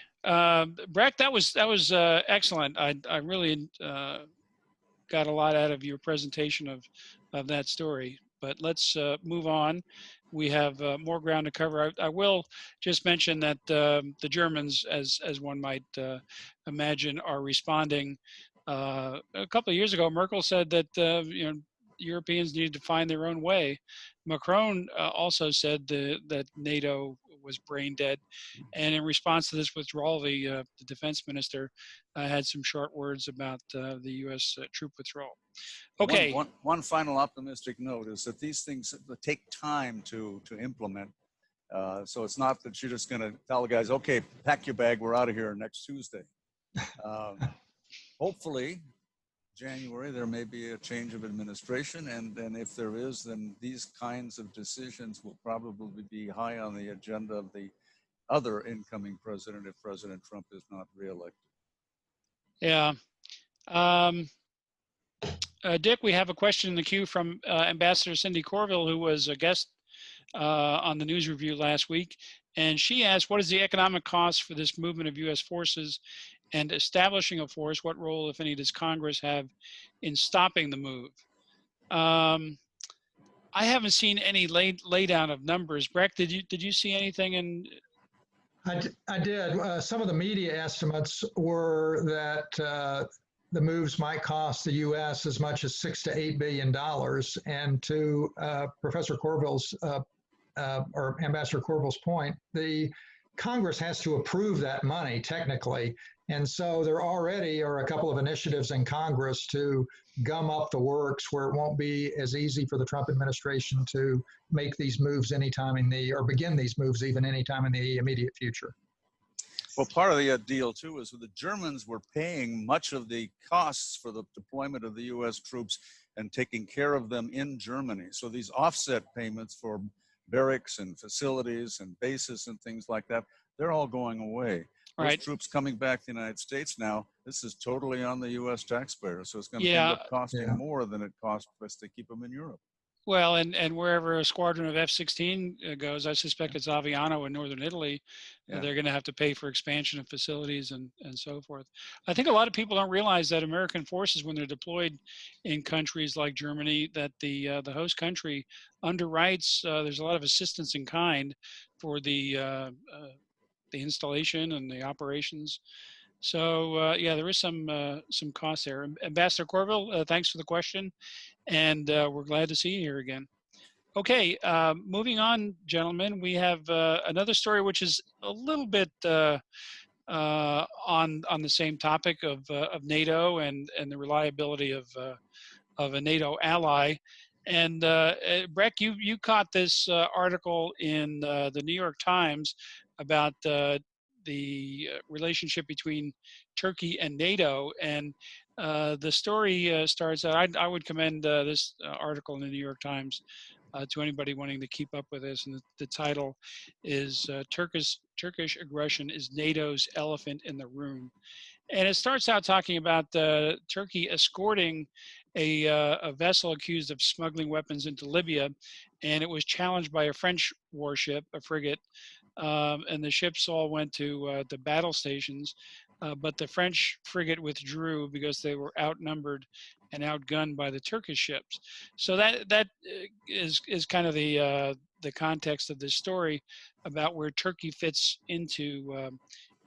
Breck, that was excellent. I really got a lot out of your presentation of that story. But let's move on. We have more ground to cover. I will just mention that the Germans, as one might imagine, are responding. A couple of years ago, Merkel said that you know, Europeans needed to find their own way. Macron also said that NATO was brain dead, and in response to this withdrawal, the defense minister had some short words about the U.S. Troop withdrawal. Okay. One final optimistic note is that these things take time to implement. So it's not that you're just going to tell the guys, okay, pack your bag, we're out of here next Tuesday. Hopefully, January, there may be a change of administration. And if there is, then these kinds of decisions will probably be high on the agenda of the other incoming president if President Trump is not reelected. Yeah. Dick, we have a question in the queue from Ambassador Cindy Corville, who was a guest on the news review last week. And she asked, what is the economic cost for this movement of U.S. forces and establishing a force? What role, if any, does Congress have in stopping the move? I haven't seen any lay down of numbers. Breck, did you see anything in? I did. Some of the media estimates were that the moves might cost the U.S. as much as $6 to $8 billion. And to Professor Corville's or Ambassador Corville's point, the Congress has to approve that money technically. And so there already are a couple of initiatives in Congress to gum up the works where it won't be as easy for the Trump administration to make these moves anytime or begin these moves even anytime in the immediate future. Well, part of the deal too is the Germans were paying much of the costs for the deployment of the U.S. troops and taking care of them in Germany. So these offset payments for barracks and facilities and bases and things like that, they're all going away. Those troops coming back to the United States now, this is totally on the U.S. taxpayer. So it's going to end up costing more than it cost us to keep them in Europe. Well, and wherever a squadron of F-16 goes, I suspect it's Aviano in northern Italy. They're going to have to pay for expansion of facilities and so forth. I think a lot of people don't realize that American forces, when they're deployed in countries like Germany, that the host country underwrites. There's a lot of assistance in kind for the installation and the operations. So there is some cost there. Ambassador Corville, thanks for the question, and we're glad to see you here again. Okay, moving on, gentlemen, we have another story which is a little bit on the same topic of NATO and the reliability of a NATO ally. And Breck, you caught this article in the New York Times about the relationship between Turkey and NATO. And the story starts out, I would commend this article in the New York Times to anybody wanting to keep up with this. And the title is Turkish Aggression is NATO's Elephant in the Room. And it starts out talking about Turkey escorting a vessel accused of smuggling weapons into Libya. And it was challenged by a French warship, a frigate. And the ships all went to the battle stations, but the French frigate withdrew because they were outnumbered and outgunned by the Turkish ships. So that is kind of the context of this story about where Turkey fits into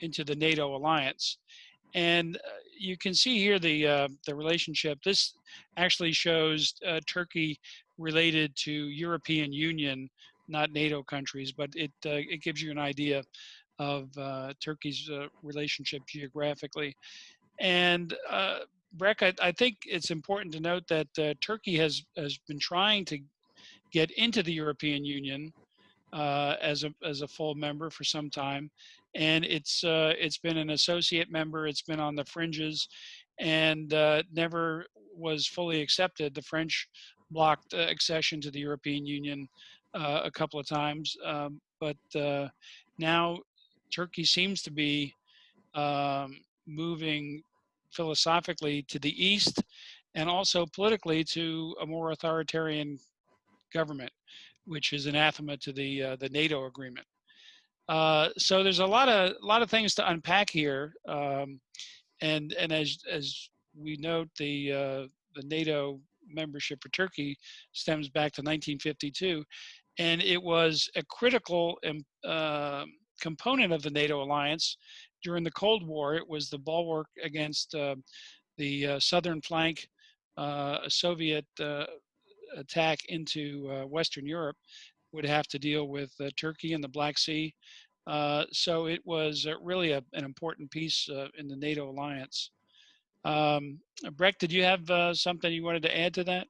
the NATO alliance. And you can see here the relationship. This actually shows Turkey related to European Union, not NATO countries, but it gives you an idea of Turkey's relationship geographically. And Breck, I think it's important to note that Turkey has been trying to get into the European Union as a full member for some time, and it's been an associate member. It's been on the fringes, and never was fully accepted. The French blocked accession to the European Union a couple of times, but now Turkey seems to be moving philosophically to the east, and also politically to a more authoritarian government, which is anathema to the NATO agreement. So there's a lot of things to unpack here, and as we note, the NATO membership for Turkey stems back to 1952, and it was a critical component of the NATO alliance during the Cold War. It was the bulwark against the southern flank, Soviet attack into Western Europe would have to deal with Turkey and the Black Sea. So it was really an important piece in the NATO alliance. Breck, did you have something you wanted to add to that?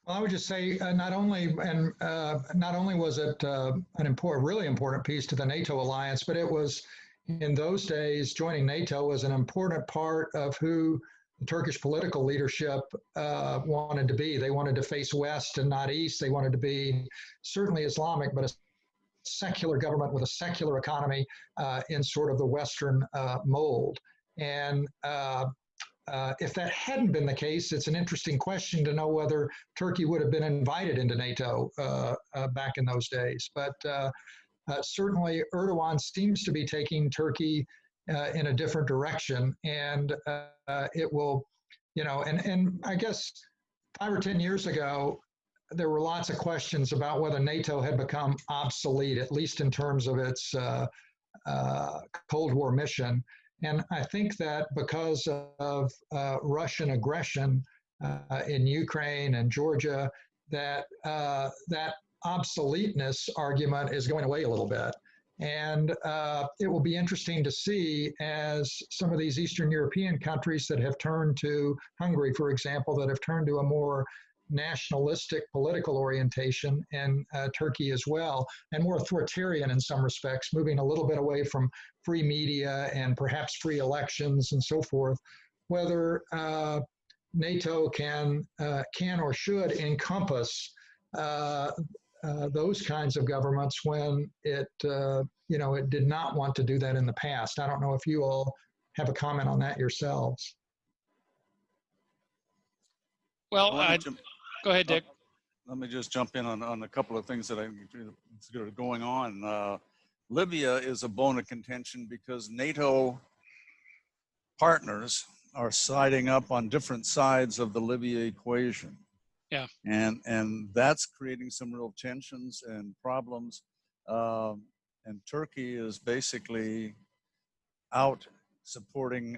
Well, I would just say not only was it an really important piece to the NATO alliance, but it was, in those days, joining NATO was an important part of who the Turkish political leadership wanted to be. They wanted to face west and not east. They wanted to be certainly Islamic, but a secular government with a secular economy in sort of the Western mold. And if that hadn't been the case, it's an interesting question to know whether Turkey would have been invited into NATO back in those days. But certainly Erdogan seems to be taking Turkey in a different direction, and it will, and I guess 5 or 10 years ago, there were lots of questions about whether NATO had become obsolete, at least in terms of its Cold War mission. And I think that because of Russian aggression in Ukraine and Georgia, that that obsoleteness argument is going away a little bit. And it will be interesting to see as some of these Eastern European countries that have turned to, Hungary, for example, that have turned to a more nationalistic political orientation, and Turkey as well, and more authoritarian in some respects, moving a little bit away from free media and perhaps free elections and so forth, whether NATO can or should encompass those kinds of governments when it it did not want to do that in the past. I don't know if you all have a comment on that yourselves. Well, go ahead, Dick. Let me just jump in on a couple of things that are going on. Libya is a bone of contention because NATO partners are siding up on different sides of the Libya equation. Yeah. And that's creating some real tensions and problems. And Turkey is basically out supporting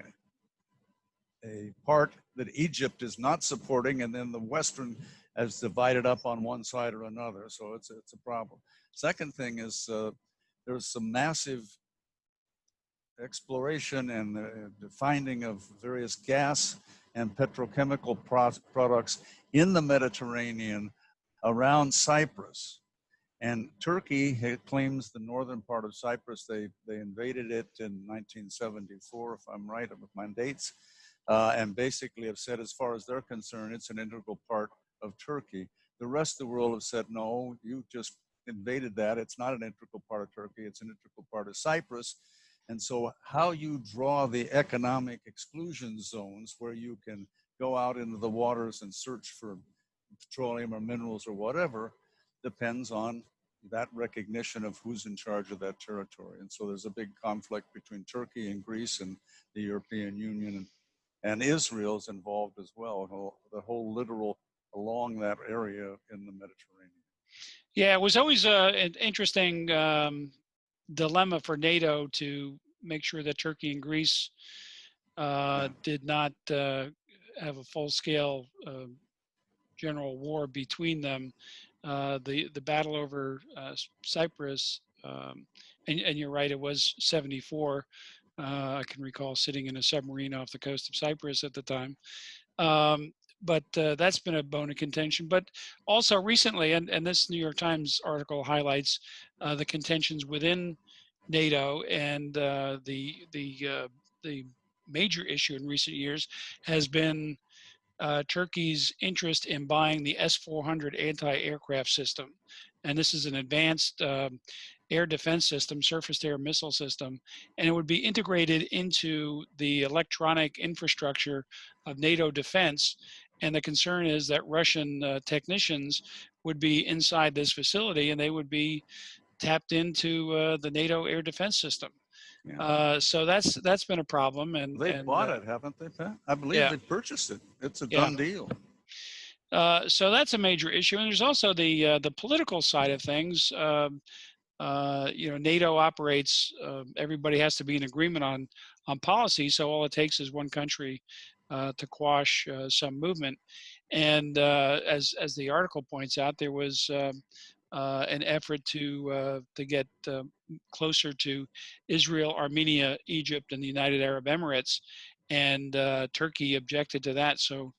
a part that Egypt is not supporting, and then the Western has divided up on one side or another. So it's a problem. Second thing is there's some massive exploration and the finding of various gas and petrochemical products in the Mediterranean around Cyprus. And Turkey claims the northern part of Cyprus. They invaded it in 1974, if I'm right with my dates, and basically have said, as far as they're concerned, it's an integral part of Turkey. The rest of the world have said, no, you just invaded that. It's not an integral part of Turkey. It's an integral part of Cyprus. And so how you draw the economic exclusion zones where you can go out into the waters and search for petroleum or minerals or whatever depends on that recognition of who's in charge of that territory. And so there's a big conflict between Turkey and Greece and the European Union, and Israel's involved as well, the whole littoral along that area in the Mediterranean. Yeah, it was always an interesting dilemma for NATO to make sure that Turkey and Greece did not have a full-scale general war between them. The battle over Cyprus, and you're right, it was 74. I can recall sitting in a submarine off the coast of Cyprus at the time. But that's been a bone of contention. But also recently, and this New York Times article highlights the contentions within NATO, and the major issue in recent years has been Turkey's interest in buying the S-400 anti-aircraft system. And this is an advanced air defense system, surface-to-air missile system, and it would be integrated into the electronic infrastructure of NATO defense. And the concern is that Russian technicians would be inside this facility, and they would be tapped into the NATO air defense system. Yeah. So that's been a problem, and they bought it, haven't they, Pat? I believe they purchased it. It's a done deal. So that's a major issue, and there's also the political side of things. NATO operates. Everybody has to be in agreement on policy. So all it takes is one country to quash some movement. And as the article points out, there was an effort to get closer to Israel, Armenia, Egypt, and the United Arab Emirates, and Turkey objected to that. So,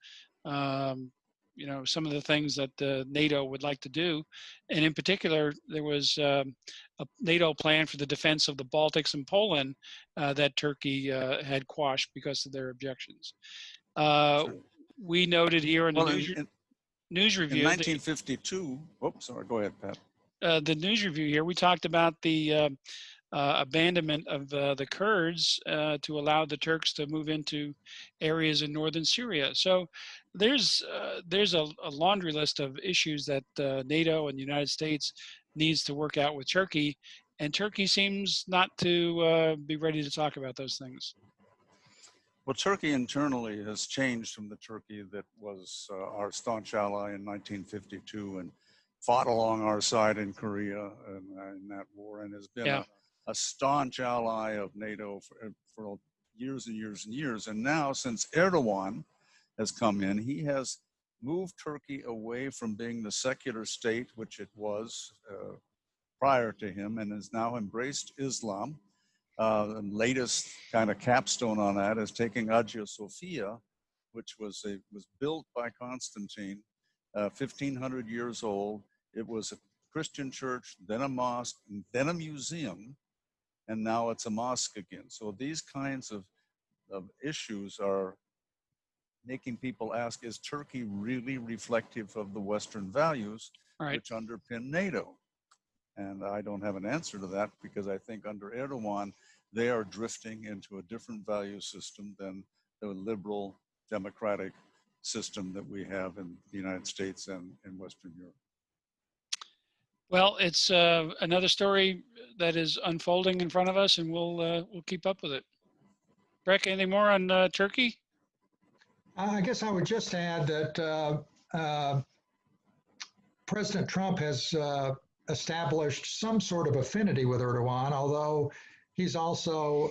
some of the things that NATO would like to do, and in particular, there was a NATO plan for the defense of the Baltics and Poland that Turkey had quashed because of their objections. We noted here in the news review. In 1952, sorry, go ahead, Pat. The news review here, we talked about the abandonment of the Kurds to allow the Turks to move into areas in northern Syria. So there's a laundry list of issues that NATO and the United States needs to work out with Turkey. and Turkey seems not to be ready to talk about those things. Well, Turkey internally has changed from the Turkey that was our staunch ally in 1952 and fought along our side in Korea in that war, and has been a staunch ally of NATO for years and years and years. And now, since Erdogan has come in, he has moved Turkey away from being the secular state, which it was prior to him, and has now embraced Islam. The latest kind of capstone on that is taking Hagia Sophia, which was built by Constantine, 1,500 years old. It was a Christian church, then a mosque, then a museum, and now it's a mosque again. So these kinds of issues are making people ask, is Turkey really reflective of the Western values which underpin NATO? And I don't have an answer to that, because I think under Erdogan, they are drifting into a different value system than the liberal democratic system that we have in the United States and in Western Europe. Well, it's another story that is unfolding in front of us, and we'll keep up with it. Breck, anything more on Turkey? I guess I would just add that President Trump has established some sort of affinity with Erdogan, although he's also,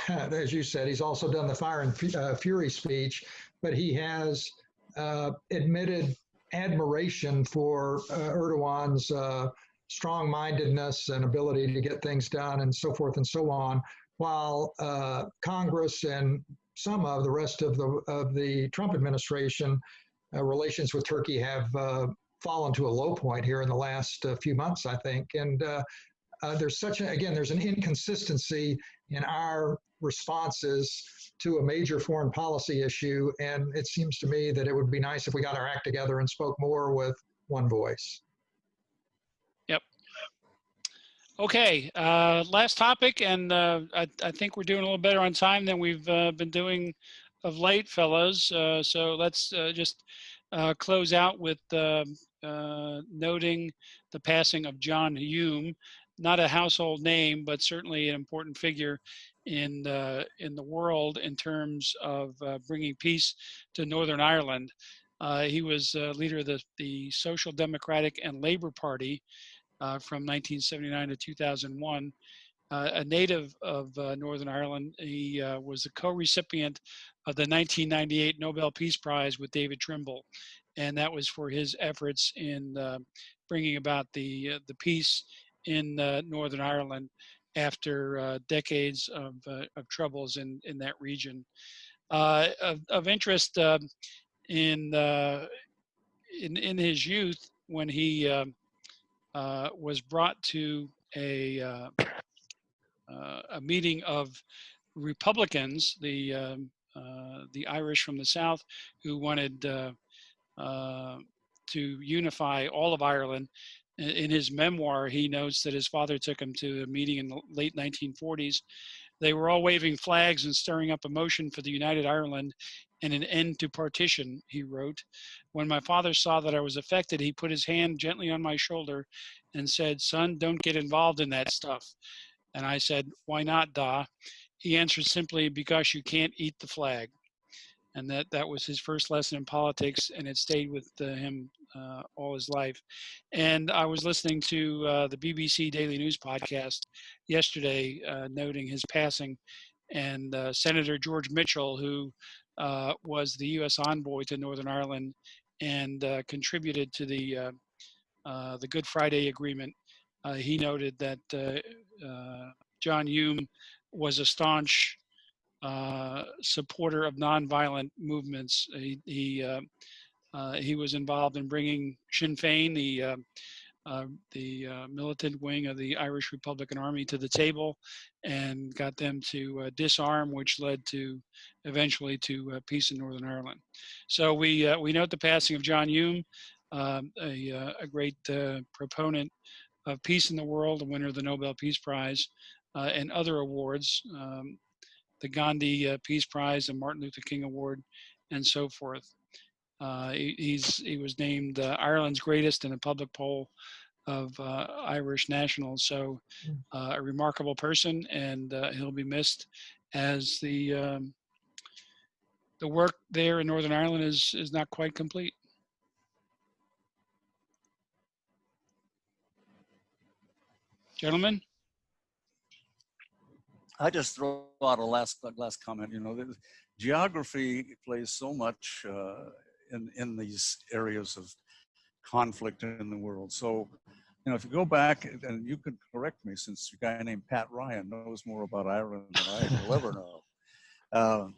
as you said, he's also done the fire and fury speech, but he has admitted admiration for Erdogan's strong-mindedness and ability to get things done and so forth and so on, while Congress and some of the rest of the Trump administration relations with Turkey have fallen to a low point here in the last few months, I think. And there's there's an inconsistency in our responses to a major foreign policy issue. And it seems to me that it would be nice if we got our act together and spoke more with one voice. Yep. Okay, last topic, and I think we're doing a little better on time than we've been doing of late, fellows. So let's just close out with noting the passing of John Hume. Not a household name, but certainly an important figure in the world in terms of bringing peace to Northern Ireland. He was leader of the Social Democratic and Labour Party from 1979 to 2001. A native of Northern Ireland, he was the co-recipient of the 1998 Nobel Peace Prize with David Trimble, and that was for his efforts in bringing about the peace in Northern Ireland after decades of troubles in that region. Of interest in his youth, when he was brought to a meeting of Republicans, the Irish from the South, who wanted to unify all of Ireland. In his memoir, he notes that his father took him to a meeting in the late 1940s. They were all waving flags and stirring up emotion for the United Ireland and an end to partition, he wrote. When my father saw that I was affected, he put his hand gently on my shoulder and said, "Son, don't get involved in that stuff." And I said, "Why not, Da?" He answered simply, "Because you can't eat the flag." And that was his first lesson in politics, and it stayed with him all his life. And I was listening to the BBC Daily News podcast yesterday, noting his passing, and Senator George Mitchell, who was the U.S. envoy to Northern Ireland and contributed to the Good Friday Agreement, he noted that John Hume was a staunch supporter of nonviolent movements. He was involved in bringing Sinn Féin, the militant wing of the Irish Republican Army, to the table, and got them to disarm, which led to eventually to peace in Northern Ireland. So we note the passing of John Hume, a great proponent of peace in the world, a winner of the Nobel Peace Prize and other awards. The Gandhi Peace Prize, the Martin Luther King Award, and so forth. He was named Ireland's greatest in a public poll Irish nationals. So a remarkable person, and he'll be missed, as the work there in Northern Ireland is not quite complete. Gentlemen? I just throw out a last comment. You know, geography plays so much in these areas of conflict in the world. So, you know, if you go back, and you could correct me, since a guy named Pat Ryan knows more about Ireland than I will ever know.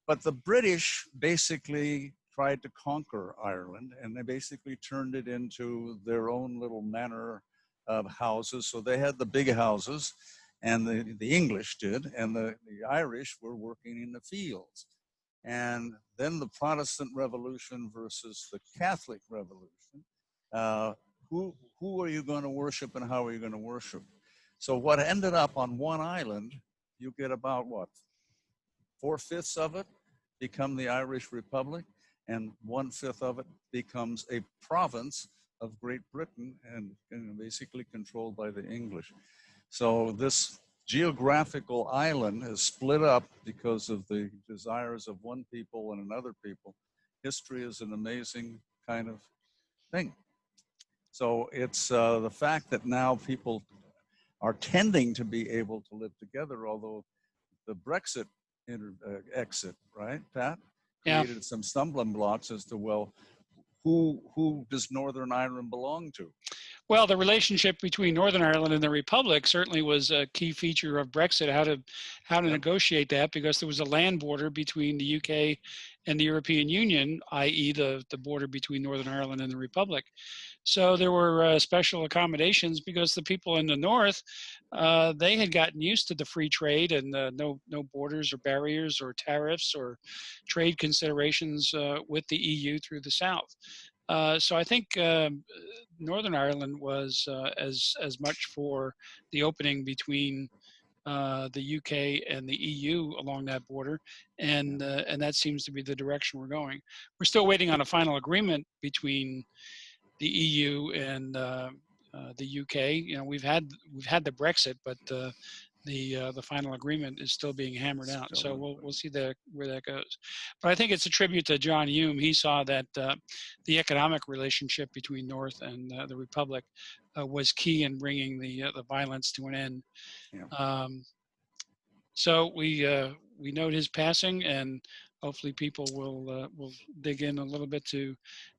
But the British basically tried to conquer Ireland, and they basically turned it into their own little manor of houses. So they had the big houses, and the English did, and the Irish were working in the fields. And then the Protestant Revolution versus the Catholic Revolution. Who are you going to worship, and how are you going to worship? So what ended up on one island, you get about what, 4/5 of it become the Irish Republic, and 1/5 of it becomes a province of Great Britain, and basically controlled by the English. So this geographical island is split up because of the desires of one people and another people. History is an amazing kind of thing. So it's the fact that now people are tending to be able to live together, although the Brexit exit, right, Pat, created some stumbling blocks as to, well, who does Northern Ireland belong to? Well, the relationship between Northern Ireland and the Republic certainly was a key feature of Brexit, how to negotiate that, because there was a land border between the UK and the European Union, i.e. the border between Northern Ireland and the Republic. So there were special accommodations, because the people in the north, they had gotten used to the free trade and no borders or barriers or tariffs or trade considerations with the EU through the south. So I think Northern Ireland was as much for the opening between the UK and the EU along that border, and that seems to be the direction we're going. We're still waiting on a final agreement between the EU and the UK. You know, we've had the Brexit, but the final agreement is still being hammered out. So we'll see where that goes. But I think it's a tribute to John Hume. He saw that the economic relationship between North and the Republic was key in bringing the violence to an end. Yeah. So we note his passing, and hopefully people will dig in a little bit to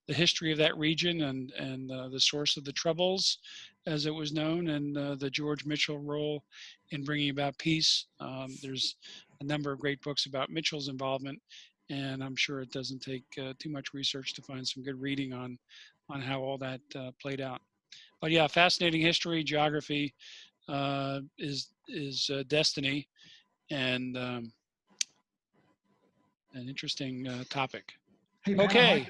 the history of that region and the source of the Troubles, as it was known, and the George Mitchell role in bringing about peace. There's a number of great books about Mitchell's involvement, and I'm sure it doesn't take too much research to find some good reading on how all that played out. But yeah, fascinating history, geography is destiny, and an interesting topic. Hey, Pat, okay.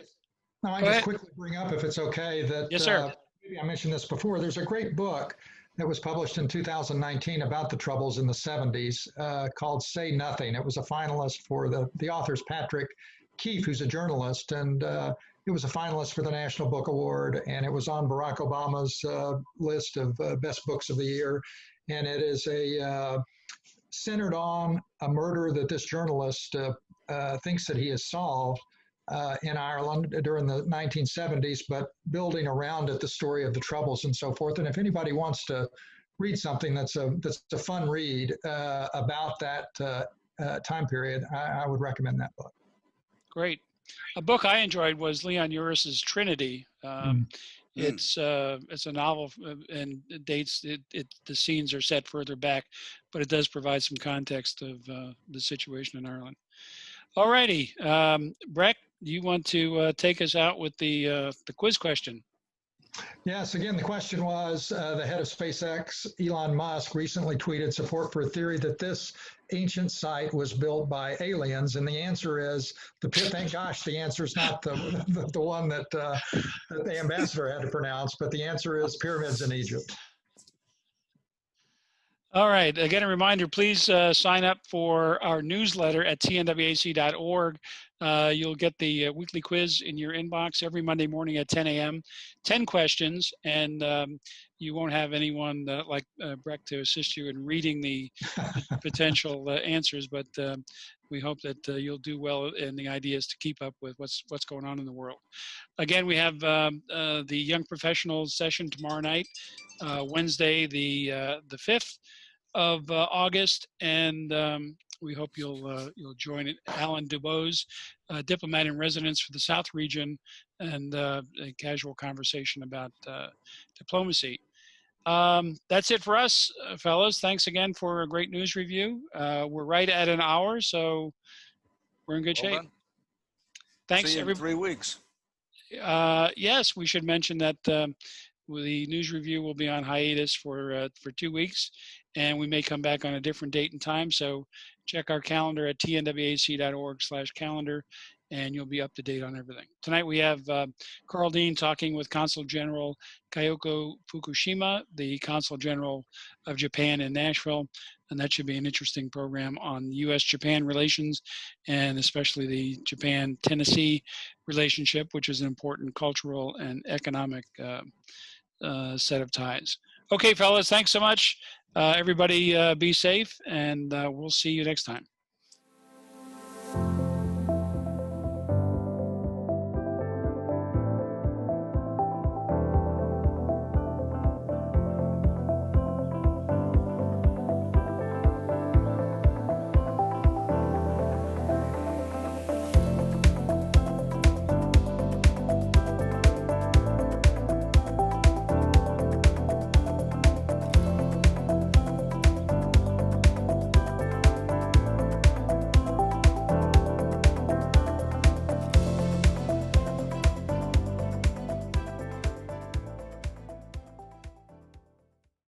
I might just quickly bring up, if it's okay, that yes, sir. Maybe I mentioned this before. There's a great book that was published in 2019 about the Troubles in the 70s called Say Nothing. It was a finalist for the author's Patrick Keefe, who's a journalist, and it was a finalist for the National Book Award, and it was on Barack Obama's list of best books of the year. And it is centered on a murder that this journalist thinks that he has solved in Ireland during the 1970s, but building around it the story of the Troubles and so forth. And if anybody wants to read something that's a fun read about that time period, I would recommend that book. Great. A book I enjoyed was Leon Uris's Trinity. It's a novel, and it dates the scenes are set further back, but it does provide some context of the situation in Ireland. All righty, Breck, do you want to take us out with the quiz question? Yes, again, the question was, the head of SpaceX, Elon Musk, recently tweeted support for a theory that this ancient site was built by aliens, and the answer is, thank gosh, the answer is not the one that the ambassador had to pronounce, but the answer is pyramids in Egypt. All right. Again, a reminder, please sign up for our newsletter at tnwac.org. You'll get the weekly quiz in your inbox every Monday morning at 10 a.m. 10 questions, and you won't have anyone like Breck to assist you in reading the potential answers, but we hope that you'll do well in the ideas to keep up with what's going on in the world. Again, we have the Young Professionals session tomorrow night, Wednesday, the 5th of August, and we hope you'll join it. Alan DuBose, diplomat in residence for the South region, and a casual conversation about diplomacy. That's it for us, fellas. Thanks again for a great news review. We're right at an hour, so we're in good shape. Done. Thanks, See you in everybody. 3 weeks. Yes, we should mention that the news review will be on hiatus for 2 weeks, and we may come back on a different date and time. So check our calendar at tnwac.org/calendar, and you'll be up to date on everything. Tonight we have Carl Dean talking with Consul General Kyoko Fukushima, the Consul General of Japan in Nashville, and that should be an interesting program on U.S.-Japan relations, and especially the Japan-Tennessee relationship, which is an important cultural and economic set of ties. Okay, fellas, thanks so much. Everybody be safe, and we'll see you next time.